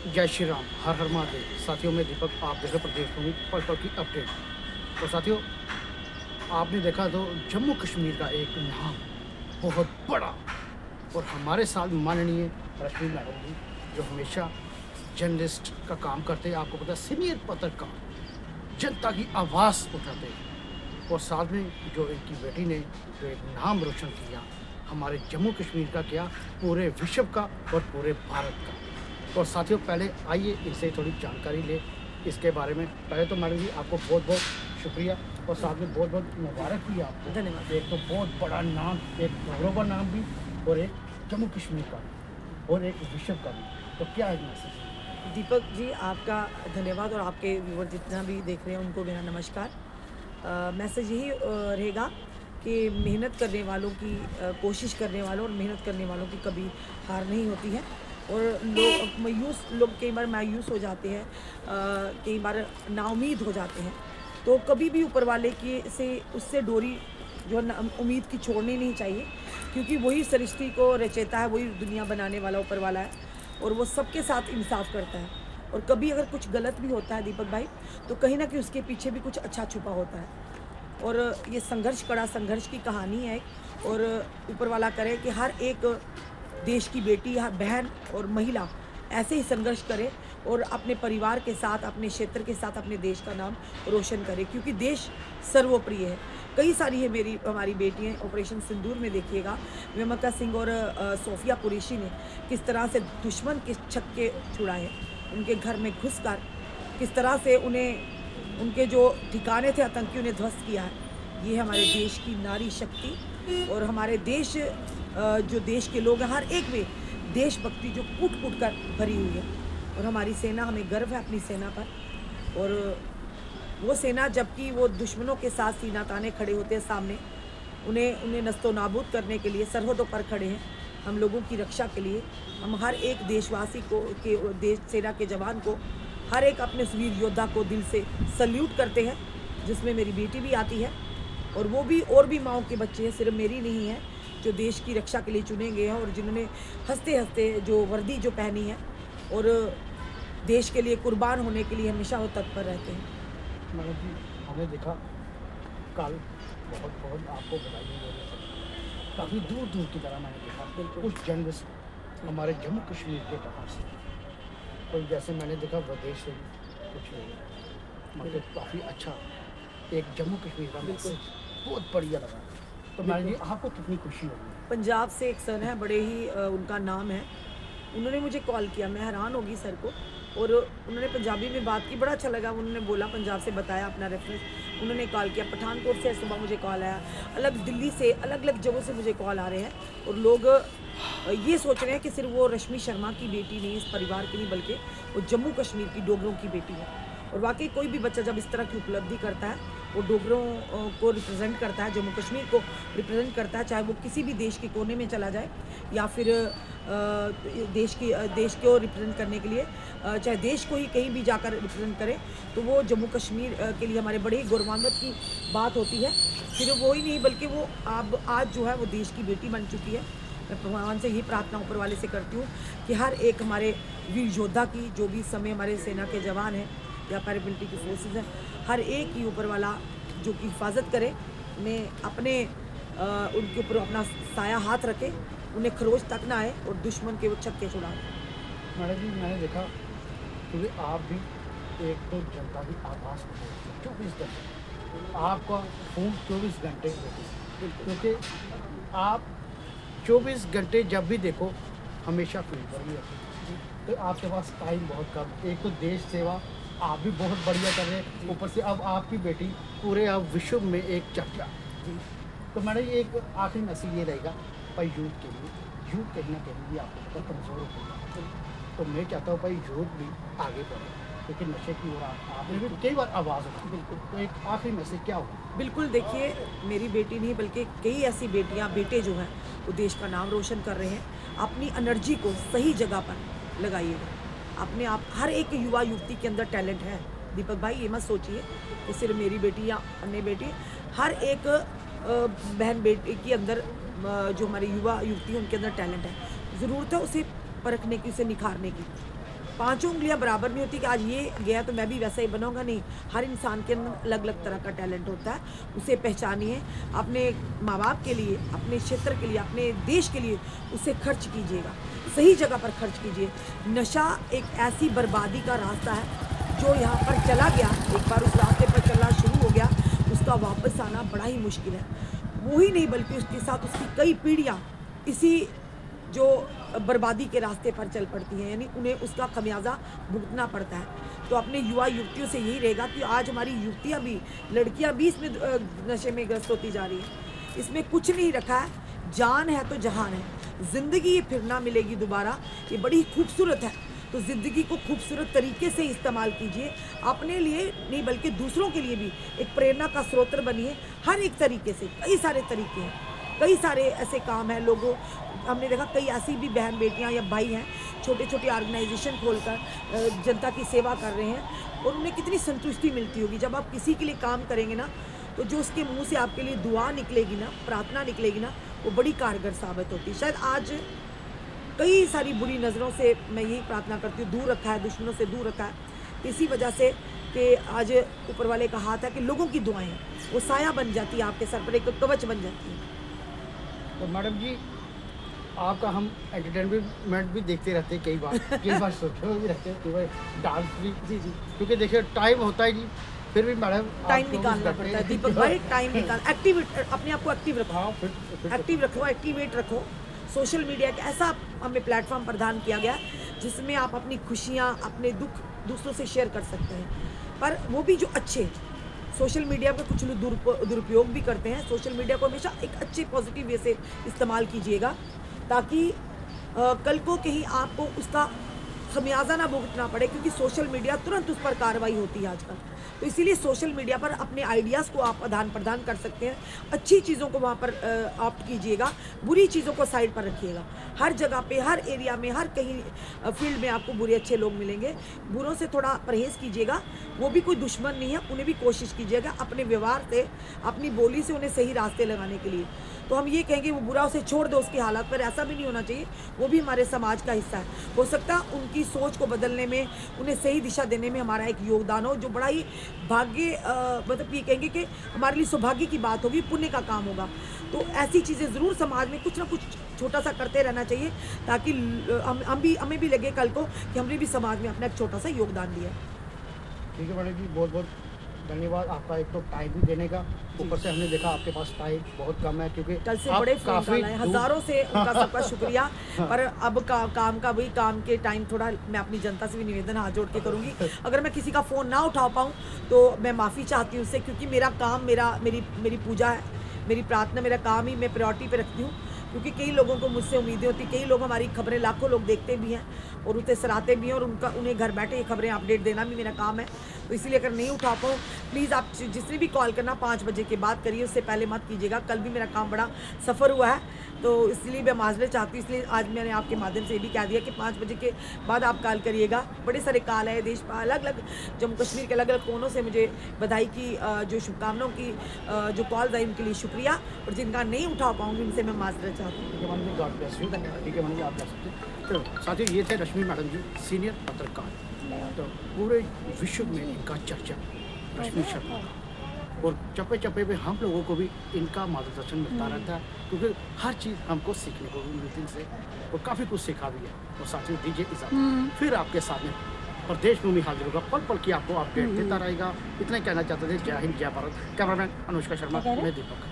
जय श्री राम, हर हर महादेव। साथियों, मैं दीपक, आप देख रहे प्रदेश भूमि पल पल की अपडेट। तो साथियों, आपने देखा तो जम्मू कश्मीर का एक नाम बहुत बड़ा और हमारे साथ माननीय रश्मि मैडम जी, जो हमेशा जर्नलिस्ट का काम करते हैं, आपको पता है, सीनियर पत्रकार, जनता की आवाज़ उठाते हैं। और साथ में जो इनकी बेटी ने जो एक नाम रोशन किया, हमारे जम्मू कश्मीर का क्या, पूरे विश्व का और पूरे भारत का। और साथियों, पहले आइए इनसे थोड़ी जानकारी ले इसके बारे में। पहले तो मैडम जी, आपको बहुत बहुत शुक्रिया और साथ में बहुत बहुत मुबारक भी आपको। धन्यवाद। एक तो बहुत बड़ा नाम, एक गौरव का नाम भी, और एक जम्मू कश्मीर का भी, और एक विश्व का भी। तो क्या है मैसेज? दीपक जी, आपका धन्यवाद और आपके व्यूवर जितना भी देख रहे हैं उनको मेरा नमस्कार। मैसेज यही रहेगा कि मेहनत करने वालों की कोशिश करने वालों और मेहनत करने वालों की कभी हार नहीं होती है। और लोग कई बार मायूस हो जाते हैं, कई बार नाउम्मीद हो जाते हैं। तो कभी भी ऊपर वाले की से उससे डोरी जो है ना, उम्मीद की छोड़नी नहीं चाहिए, क्योंकि वही सृष्टि को रचेता है, वही दुनिया बनाने वाला ऊपर वाला है और वो सबके साथ इंसाफ करता है। और कभी अगर कुछ गलत भी होता है दीपक भाई, तो कहीं ना कहीं उसके पीछे भी कुछ अच्छा छुपा होता है। और ये संघर्ष, कड़ा संघर्ष की कहानी है। और ऊपर वाला करे कि हर एक देश की बेटी या बहन और महिला ऐसे ही संघर्ष करे और अपने परिवार के साथ, अपने क्षेत्र के साथ अपने देश का नाम रोशन करे, क्योंकि देश सर्वप्रिय है। कई सारी है हमारी बेटियां। ऑपरेशन सिंदूर में देखिएगा, विमका सिंह और सोफिया कुरैशी ने किस तरह से दुश्मन के छक्के छुड़ाए, उनके घर में घुसकर किस तरह से उन्हें, उनके जो ठिकाने थे आतंकियों ने ध्वस्त किया है। ये हमारे देश की नारी शक्ति और हमारे देश, जो देश के लोग हैं, हर एक में देशभक्ति जो कूट कूट कर भरी हुई है। और हमारी सेना, हमें गर्व है अपनी सेना पर। और वो सेना, जबकि वो दुश्मनों के साथ सीना ताने खड़े होते हैं सामने, उन्हें नस्तो नाबूद करने के लिए सरहदों पर खड़े हैं, हम लोगों की रक्षा के लिए। हम हर एक देशवासी को, के देश सेना के जवान को, हर एक अपने वीर योद्धा को दिल से सल्यूट करते हैं, जिसमें मेरी बेटी भी आती है। और वो भी, और भी माँओं के बच्चे हैं, सिर्फ मेरी नहीं है, जो देश की रक्षा के लिए चुने गए हैं और जिन्होंने हंसते हंसते जो वर्दी जो पहनी है और देश के लिए कुर्बान होने के लिए हमेशा वो तत्पर रहते हैं। मैडम जी, हमने देखा कल, बहुत बहुत आपको बधाई हो, काफ़ी दूर दूर की तरह मैंने देखा कुछ जर्नलिस्ट हमारे जम्मू कश्मीर के बाहर से, तो जैसे मैंने देखा विदेश से भी कुछ मतलब काफ़ी अच्छा एक जम्मू कश्मीर का मैसेज बहुत बढ़िया लगा। तो मैडम जी, आपको कितनी खुशी होगी? पंजाब से एक सर हैं, बड़े ही उनका नाम है, उन्होंने मुझे कॉल किया, मैं हैरान होगी सर को। और उन्होंने पंजाबी में बात की, बड़ा अच्छा लगा। उन्होंने बोला, पंजाब से बताया अपना रेफरेंस, उन्होंने कॉल किया। पठानकोट से सुबह मुझे कॉल आया, अलग दिल्ली से, अलग अलग जगहों से मुझे कॉल आ रहे हैं। और लोग ये सोच रहे हैं कि सिर्फ वो रश्मि शर्मा की बेटी नहीं, इस परिवार की नहीं, बल्कि वो जम्मू कश्मीर की डोगरों की बेटी है। और वाकई कोई भी बच्चा जब इस तरह की उपलब्धि करता है, वो डोगरों को रिप्रेजेंट करता है, जम्मू कश्मीर को रिप्रेजेंट करता है, चाहे वो किसी भी देश के कोने में चला जाए या फिर देश को रिप्रेजेंट करने के लिए, चाहे देश को ही कहीं भी जाकर रिप्रेजेंट करे, तो वो जम्मू कश्मीर के लिए हमारे बड़े ही गौरवान्वित की बात होती है। सिर्फ वो ही नहीं, बल्कि वो अब आज जो है वो देश की बेटी बन चुकी है। मैं भगवान से यही प्रार्थना ऊपर वाले से करती हूँ कि हर एक हमारे वीर योद्धा की, जो भी समय हमारे सेना के जवान हैं या पैरामिलिट्री की फोर्सेस हैं, हर एक की ऊपर वाला जो कि हिफाजत करे, उन्हें अपने उनके ऊपर अपना साया हाथ रखे, उन्हें खरोच तक ना आए और दुश्मन के वो छक्के छुड़ाएं। मैडम जी, मैंने देखा क्योंकि आप भी एक तो जनता की आवाज़ को 24 घंटे, आपका फ़ोन 24 घंटे क्योंकि आप 24 घंटे जब भी देखो हमेशा फ़ोन पर ही रहते हैं। तो आपके पास टाइम बहुत कम। एक तो देश सेवा आप भी बहुत बढ़िया कर रहे हैं, ऊपर से अब आपकी बेटी पूरे अब विश्व में एक चर्चा। तो मैडम, ये एक आखिरी मैसेज ये रहेगा भाई यूथ के लिए। यूथ कहीं ना कहीं भी आपको पता कमज़ोर हो गई, तो मैं चाहता हूँ भाई यूथ भी आगे बढ़े, क्योंकि नशे की ओर आपने भी कई बार आवाज़ उठाई। बिल्कुल, तो एक आखिरी मैसेज क्या होगा? बिल्कुल, देखिए, मेरी बेटी नहीं बल्कि कई ऐसी बेटियां, बेटे जो हैं, वो देश का नाम रोशन कर रहे हैं। अपनी एनर्जी को सही जगह पर लगाइएगा। अपने आप, हर एक युवा युवती के अंदर टैलेंट है दीपक भाई। ये मत सोचिए कि सिर्फ मेरी बेटी या अन्य बेटी, हर एक बहन बेटी के अंदर, जो हमारी युवा युवती है उनके अंदर टैलेंट है। ज़रूरत है उसे परखने की, उसे निखारने की। पांचों उंगलियां बराबर नहीं होती कि आज ये गया तो मैं भी वैसा ही बनाऊंगा, नहीं। हर इंसान के अंदर अलग अलग तरह का टैलेंट होता है, उसे पहचानिए, अपने माँ बाप के लिए, अपने क्षेत्र के लिए, अपने देश के लिए उसे खर्च कीजिएगा, सही जगह पर खर्च कीजिए। नशा एक ऐसी बर्बादी का रास्ता है जो यहाँ पर चला गया, एक बार उस रास्ते पर चलना शुरू हो गया, उसका वापस आना बड़ा ही मुश्किल है। वो ही नहीं बल्कि उसके साथ उसकी कई पीढ़ियाँ इसी जो बर्बादी के रास्ते पर चल पड़ती हैं, यानी उन्हें उसका खमियाजा भुगतना पड़ता है। तो अपने युवा युवतियों से यही रहेगा कि आज हमारी युवतियाँ भी, लड़कियाँ भी इसमें नशे में ग्रस्त होती जा रही हैं। इसमें कुछ नहीं रखा है, जान है तो जहान है। ज़िंदगी ये फिर ना मिलेगी दोबारा, ये बड़ी खूबसूरत है। तो ज़िंदगी को खूबसूरत तरीके से इस्तेमाल कीजिए, अपने लिए नहीं बल्कि दूसरों के लिए भी एक प्रेरणा का स्रोत बनिए। हर एक तरीके से, कई सारे तरीके हैं, कई सारे ऐसे काम हैं। लोगों, हमने देखा कई ऐसी भी बहन बेटियां या भाई हैं, छोटे छोटे ऑर्गेनाइजेशन खोलकर जनता की सेवा कर रहे हैं, और उन्हें कितनी संतुष्टि मिलती होगी। जब आप किसी के लिए काम करेंगे ना, तो जो उसके मुंह से आपके लिए दुआ निकलेगी ना, प्रार्थना निकलेगी ना, वो बड़ी कारगर साबित होती है। शायद आज कई सारी बुरी नज़रों से, मैं यही प्रार्थना करती हूँ, दूर रखा है, दुश्मनों से दूर रखा है इसी वजह से कि आज ऊपर वाले का हाथ है कि लोगों की दुआएं वो साया बन जाती है, आपके सर पर एक कवच बन जाती है। तो मैडम जी, आपका हम एंटरटेनमेंट भी देखते रहते हैं, कई बार सोचते भी रहते हैं, कई बार डांस भी। जी जी, क्योंकि देखिए टाइम होता है जी, फिर भी मैडम टाइम निकालना पड़ता है दीपक भाई, टाइम निकाल, अपने आप को एक्टिव रखो, हाँ, फिर एक्टिव रखो, एक्टिवेट रखो। सोशल मीडिया का ऐसा हमें प्लेटफॉर्म प्रदान किया गया है जिसमें आप अपनी खुशियाँ, अपने दुख दूसरों से शेयर कर सकते हैं, पर वो भी जो अच्छे। सोशल मीडिया का कुछ लोग दुरुपयोग भी करते हैं। सोशल मीडिया को हमेशा एक अच्छे पॉजिटिव वे से इस्तेमाल कीजिएगा, ताकि कल को कहीं आपको उसका खमियाजा ना भुगतना पड़े, क्योंकि सोशल मीडिया तुरंत उस पर कार्रवाई होती है आजकल। तो इसीलिए सोशल मीडिया पर अपने आइडियाज़ को आप आदान प्रदान कर सकते हैं। अच्छी चीज़ों को वहाँ पर ऑप्ट कीजिएगा, बुरी चीज़ों को साइड पर रखिएगा। हर जगह पे, हर एरिया में, हर कहीं फील्ड में आपको बुरे अच्छे लोग मिलेंगे। बुरों से थोड़ा परहेज़ कीजिएगा, वो भी कोई दुश्मन नहीं है, उन्हें भी कोशिश कीजिएगा अपने व्यवहार से, अपनी बोली से उन्हें सही रास्ते लगाने के लिए। तो हम ये कहेंगे वो बुरा उसे छोड़ दो उसकी हालात पर, ऐसा भी नहीं होना चाहिए। वो भी हमारे समाज का हिस्सा है। हो सकता है उनकी सोच को बदलने में, उन्हें सही दिशा देने में हमारा एक योगदान हो, जो बड़ा ही भाग्य, मतलब ये कहेंगे कि हमारे लिए सौभाग्य की बात होगी, पुण्य का काम होगा। तो ऐसी चीज़ें ज़रूर समाज में कुछ ना कुछ छोटा सा करते रहना चाहिए, ताकि हमें भी लगे कल को कि हमने भी समाज में अपना एक छोटा सा योगदान दिया। ठीक है मैडम जी, बहुत बहुत धन्यवाद आपका, एक तो टाइम भी देने का, ऊपर से हमने देखा आपके पास टाइम बहुत कम है, क्योंकि कल से आप बड़े फोन कॉल आए, हज़ारों से उनका सबका शुक्रिया। पर अब काम का वही काम के टाइम थोड़ा मैं अपनी जनता से भी निवेदन हाथ जोड़ के करूँगी, अगर मैं किसी का फ़ोन ना उठा पाऊँ तो मैं माफ़ी चाहती हूँ उससे, क्योंकि मेरा काम, मेरी पूजा है, मेरी प्रार्थना, मेरा काम ही मैं प्रायोरिटी पे रखती हूँ। क्योंकि कई लोगों को मुझसे उम्मीदें होती, कई लोग हमारी खबरें, लाखों लोग देखते भी हैं और उसे सराहते भी हैं, और उन्हें घर बैठे ये खबरें अपडेट देना भी मेरा काम है। तो इसीलिए अगर नहीं उठा पाऊँ, प्लीज़ आप जिसने भी कॉल करना 5 बजे के बाद करिए, उससे पहले मत कीजिएगा। कल भी मेरा काम बड़ा सफ़र हुआ है, तो इसलिए मैं माजरत चाहती हूँ, इसलिए आज मैंने आपके माध्यम से ये भी कह दिया कि 5 बजे के बाद आप कॉल करिएगा। बड़े सारे कॉल है देश पर, अलग अलग जम्मू कश्मीर के अलग अलग कोनों से मुझे बधाई की जो शुभकामनाओं की जो कॉल्स आई उनके लिए शुक्रिया, और जिनका नहीं उठा पाऊँगी उनसे मैं माजरत चाहती हूँ। ठीक है मैडम जी, गॉड ब्लेस यू। ठीक है मैडम जी, आप जा सकते हैं। तो साथियों, ये थे रश्मि मैडम जी, सीनियर पत्रकार। तो पूरे विश्व में इनका चर्चा रश्मि शर्मा का, और चप्पे चप्पे पे हम लोगों को भी इनका मार्गदर्शन मिलता रहता है, क्योंकि हर चीज़ हमको सीखने को भी मिलती है और काफ़ी कुछ सीखा भी है। तो साथियों, दीजिए इजाज़त, फिर आपके सामने प्रदेश में भी हाजिर होगा, पल पल की आपको अपडेट देता रहेगा। इतना कहना चाहते थे। जय हिंद, जय भारत। कैमरामैन अनुष्का शर्मा, मैं दीपक।